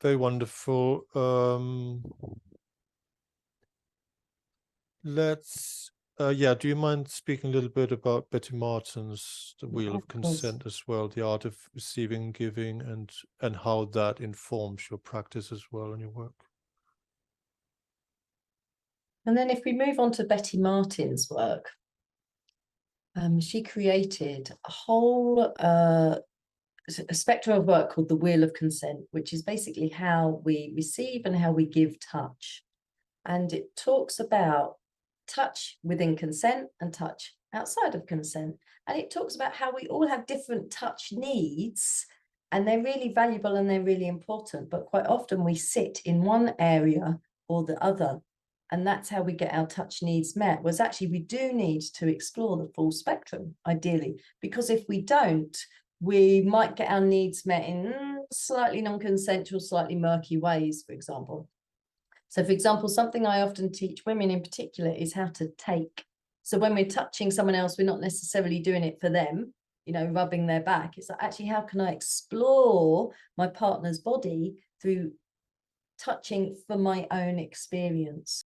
Very wonderful. Let's, yeah, do you mind speaking a little bit about Betty Martin's The Wheel of Of course. Consent as well, the art of receiving and giving, and how that informs your practice as well and your work? And then if we move on to Betty Martin's work, she created a whole a spectrum of work called the Wheel of Consent, which is basically how we receive and how we give touch. And it talks about touch within consent and touch outside of consent. And it talks about how we all have different touch needs, and they're really valuable and they're really important. But quite often we sit in one area or the other. And that's how we get our touch needs met. Was actually, we do need to explore the full spectrum, ideally, because if we don't, we might get our needs met in slightly non-consensual, slightly murky ways, for example. So, for example, something I often teach women in particular is how to take. So when we're touching someone else, we're not necessarily doing it for them, rubbing their back. It's like, actually, how can I explore my partner's body through touching for my own experience?